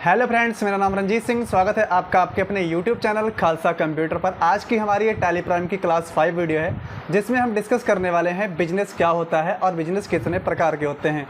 Hello friends, मेरा नाम रंजीत सिंह। स्वागत है आपका आपके अपने यूट्यूब चैनल खालसा कंप्यूटर पर। आज की हमारी ये टैली प्राइम की क्लास 5 वीडियो है, जिसमें हम डिस्कस करने वाले हैं बिजनेस क्या होता है और बिजनेस कितने प्रकार के होते हैं।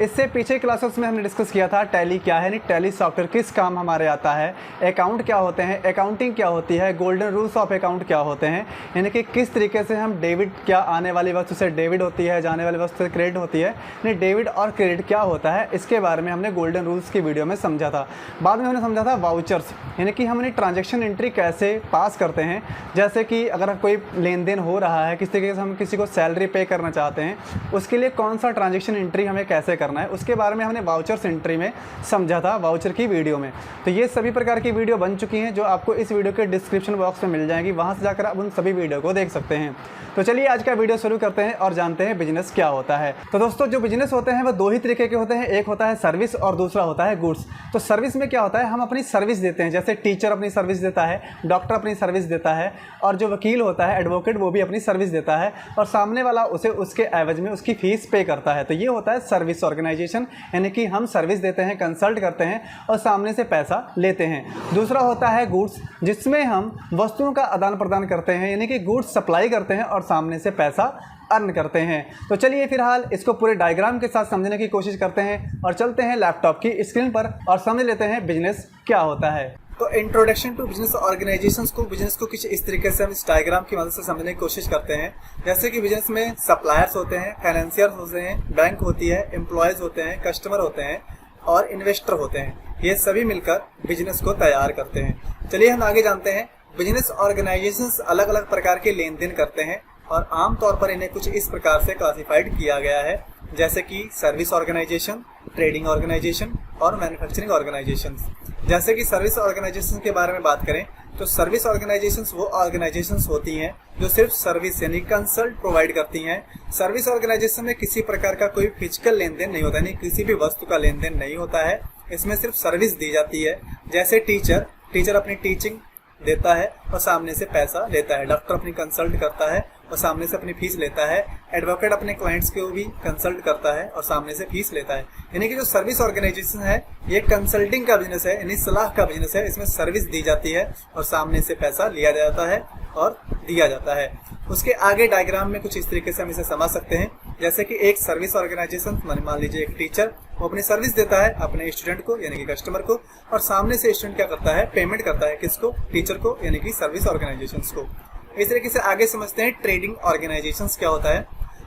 इससे पीछे क्लासेस में हमने डिस्कस किया था टैली क्या है, यानी टैली सॉफ्टवेयर किस काम हमारे आता है, अकाउंट क्या होते हैं, अकाउंटिंग क्या होती है, गोल्डन रूल्स ऑफ अकाउंट क्या होते हैं, यानी कि किस तरीके से हम डेबिट, क्या आने वाली वस्तु से डेबिट होती है, जाने वाली वस्तु से क्रेडिट होती है, यानी डेबिट और क्रेडिट क्या होता है, इसके बारे में हमने गोल्डन रूल्स की वीडियो में समझा था। बाद में हमने समझा था वाउचर्स, यानी कि हमने ट्रांजैक्शन एंट्री कैसे पास करते हैं। जैसे कि अगर कोई लेन देन हो रहा है, किस तरीके से हम किसी को सैलरी पे करना चाहते हैं, उसके लिए कौन सा ट्रांजैक्शन एंट्री हमें कैसे करना है, उसके बारे में हमने वाउचर्स एंट्री में समझा था, वाउचर की वीडियो में। तो ये सभी प्रकार की वीडियो बन चुकी हैं, जो आपको इस वीडियो के डिस्क्रिप्शन बॉक्स में मिल जाएंगी। वहाँ से जाकर आप उन सभी वीडियो को देख सकते हैं। तो चलिए आज का वीडियो शुरू करते हैं और जानते हैं बिजनेस क्या होता है। तो दोस्तों, जो बिजनेस होते हैं वो दो ही तरीके के होते हैं, एक होता है सर्विस और दूसरा होता है गुड्स। तो सर्विस में क्या होता है, हम अपनी सर्विस देते हैं, जैसे टीचर अपनी सर्विस देता है, डॉक्टर अपनी सर्विस देता है, और जो वकील होता है, एडवोकेट, वो भी अपनी सर्विस देता है और सामने वाला उसे उसके एवज में उसकी फीस पे करता है। तो ये होता है सर्विस ऑर्गेनाइजेशन, यानी कि हम सर्विस देते हैं, कंसल्ट करते हैं और सामने से पैसा लेते हैं। दूसरा होता है गुड्स, जिसमें हम वस्तुओं का आदान प्रदान करते हैं, यानी कि गुड्स सप्लाई करते हैं और सामने से पैसा अर्न करते हैं। तो चलिए फिलहाल इसको पूरे डायग्राम के साथ समझने की कोशिश करते हैं और चलते हैं लैपटॉप की स्क्रीन पर और समझ लेते हैं बिजनेस क्या होता है। तो इंट्रोडक्शन टू बिजनेस ऑर्गेनाइजेशंस को, बिजनेस को कुछ इस तरीके से हम इस डायग्राम की मदद से समझने की कोशिश करते हैं। जैसे कि बिजनेस में सप्लायर्स होते हैं, फाइनेंशियर्स होते हैं, बैंक होती है, एम्प्लॉयज होते हैं, कस्टमर होते हैं और इन्वेस्टर होते हैं। ये सभी मिलकर बिजनेस को तैयार करते हैं। चलिए हम आगे जानते हैं। बिजनेस ऑर्गेनाइजेशंस अलग अलग प्रकार के लेन देन करते हैं और आमतौर पर इन्हें कुछ इस प्रकार से क्लासिफाइड किया गया है, जैसे कि सर्विस ऑर्गेनाइजेशन, ट्रेडिंग ऑर्गेनाइजेशन और मैन्युफैक्चरिंग ऑर्गेनाइजेशन। जैसे कि सर्विस ऑर्गेनाइजेशन के बारे में बात करें तो सर्विस ऑर्गेनाइजेशंस वो ऑर्गेनाइजेशंस होती हैं जो सिर्फ सर्विस यानी कंसल्ट प्रोवाइड करती हैं। सर्विस ऑर्गेनाइजेशन में किसी प्रकार का कोई फिजिकल लेन देन नहीं होता, यानी किसी भी वस्तु का लेन देन नहीं होता है। इसमें सिर्फ सर्विस दी जाती है। जैसे टीचर अपनी टीचिंग देता है और सामने से पैसा लेता है। डॉक्टर अपनी कंसल्ट करता है और सामने से अपनी फीस लेता है। एडवोकेट अपने क्लाइंट्स को भी कंसल्ट करता है और सामने से फीस लेता है। यानी कि जो सर्विस ऑर्गेनाइजेशन है ये कंसल्टिंग का बिजनेस है, यानी सलाह का बिजनेस है। इसमें सर्विस दी जाती है और सामने से पैसा लिया जाता है और दिया जाता है। उसके आगे डायग्राम में कुछ इस तरीके से हम इसे समझ सकते हैं। जैसे कि एक सर्विस ऑर्गेनाइजेशन, मान लीजिए एक टीचर, वो अपनी सर्विस देता है अपने स्टूडेंट को यानी कि कस्टमर को, और सामने से स्टूडेंट क्या करता है, पेमेंट करता है किसको, टीचर को, यानी कि सर्विस ऑर्गेनाइजेशंस को। इस तरीके से आगे समझते हैं ट्रेडिंग ऑर्गेनाइजेशंस क्या होता है।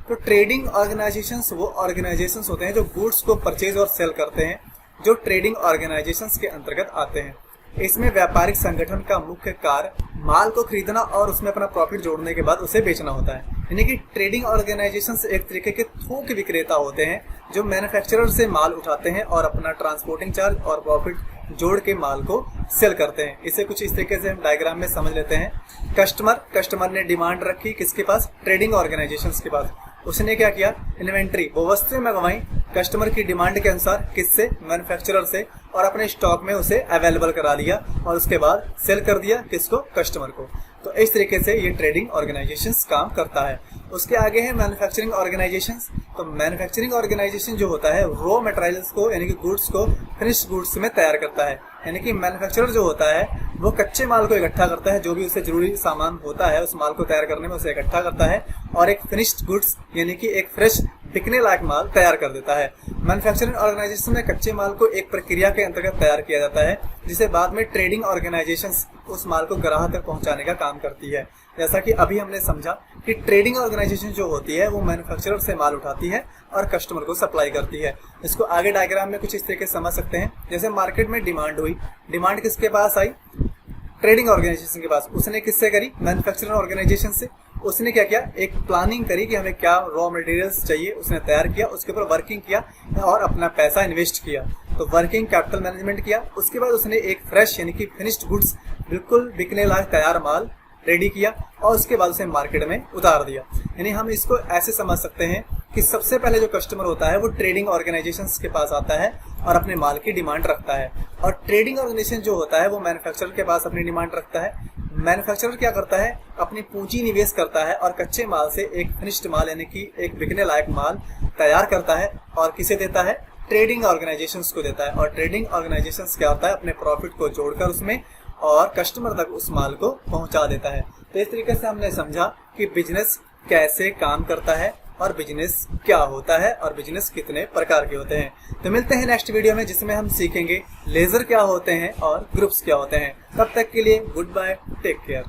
तो ट्रेडिंग ऑर्गेनाइजेशंस वो ऑर्गेनाइजेशंस होते हैं जो गुड्स को परचेज और सेल करते हैं, जो ट्रेडिंग ऑर्गेनाइजेशंस के अंतर्गत आते हैं। इसमें व्यापारिक संगठन का मुख्य कार्य माल को खरीदना और उसमें अपना प्रॉफिट जोड़ने के बाद उसे बेचना होता है। यानी कि ट्रेडिंग ऑर्गेनाइजेशंस एक तरीके के थोक विक्रेता होते हैं जो मैन्युफैक्चरर से माल उठाते हैं और अपना ट्रांसपोर्टिंग चार्ज और प्रॉफिट जोड़ के माल को सेल करते हैं। इसे कुछ इस तरीके से हम डायग्राम में समझ लेते हैं। कस्टमर ने डिमांड रखी किसके पास, ट्रेडिंग ऑर्गेनाइजेशंस के पास। उसने क्या किया, इन्वेंट्री, वो वस्तुएं मंगवाई कस्टमर की डिमांड के अनुसार, किससे, मैन्युफैक्चरर से, और अपने स्टॉक में उसे अवेलेबल करा दिया और उसके बाद सेल कर दिया किसको, कस्टमर को। तो इस तरीके से ये ट्रेडिंग ऑर्गेनाइजेशंस काम करता है। उसके आगे है मैन्युफैक्चरिंग ऑर्गेनाइजेशंस। तो मैन्युफैक्चरिंग ऑर्गेनाइजेशन जो होता है रॉ मटेरियल्स को यानी कि गुड्स को फिनिश्ड गुड्स में तैयार करता है। यानी कि मैन्युफैक्चरर जो होता है वो कच्चे माल को इकट्ठा करता है, जो भी उसे जरूरी सामान होता है उस माल को तैयार करने में उसे इकट्ठा करता है और एक फिनिश्ड गुड्स यानी कि एक फ्रेश बिकने लायक माल तैयार कर देता है। मैन्युफैक्चरिंग ऑर्गेनाइजेशन में कच्चे माल को एक प्रक्रिया के अंतर्गत तैयार किया जाता है, जिसे बाद में ट्रेडिंग ऑर्गेनाइजेशंस उस माल को ग्राहक तक पहुंचाने का काम करती है। जैसा कि अभी हमने समझा कि ट्रेडिंग ऑर्गेनाइजेशन जो होती है वो मैन्युफैक्चरर से माल उठाती है और कस्टमर को सप्लाई करती है। इसको आगे डायग्राम में कुछ इस तरीके से समझ सकते हैं। जैसे मार्केट में डिमांड हुई, डिमांड किसके पास आई, ट्रेडिंग ऑर्गेनाइजेशन के पास। उसने किससे करी, मैन्युफैक्चरिंग ऑर्गेनाइजेशन से। उसने क्या किया, एक प्लानिंग करी कि हमें क्या रॉ मटेरियल्स चाहिए, उसने तैयार किया, उसके ऊपर वर्किंग किया और अपना पैसा इन्वेस्ट किया। तो वर्किंग कैपिटल मैनेजमेंट किया। उसके बाद उसने एक फ्रेश यानी कि फिनिश्ड गुड्स, बिल्कुल बिकने लायक तैयार माल रेडी किया और उसके बाद उसे मार्केट में उतार दिया। यानी हम इसको ऐसे समझ सकते हैं कि सबसे पहले जो कस्टमर होता है वो ट्रेडिंग ऑर्गेनाइजेशंस के पास आता है और अपने माल की डिमांड रखता है, और ट्रेडिंग ऑर्गेनाइजेशन जो होता है वो मैन्युफैक्चरर के पास अपनी डिमांड रखता है। मैन्युफैक्चरर क्या करता है, अपनी पूंजी निवेश करता है और कच्चे माल से एक फिनिश्ड माल यानी कि एक बिकने लायक माल तैयार करता है और किसे देता है, ट्रेडिंग ऑर्गेनाइजेशंस को देता है। और ट्रेडिंग ऑर्गेनाइजेशंस क्या होता है, अपने प्रॉफिट को जोड़कर उसमें और कस्टमर तक उस माल को पहुंचा देता है। तो इस तरीके से हमने समझा कि बिजनेस कैसे काम करता है और बिजनेस क्या होता है और बिजनेस कितने प्रकार के होते हैं। तो मिलते हैं नेक्स्ट वीडियो में, जिसमें हम सीखेंगे लेजर क्या होते हैं और ग्रुप्स क्या होते हैं। तब तक के लिए गुड बाय, टेक केयर।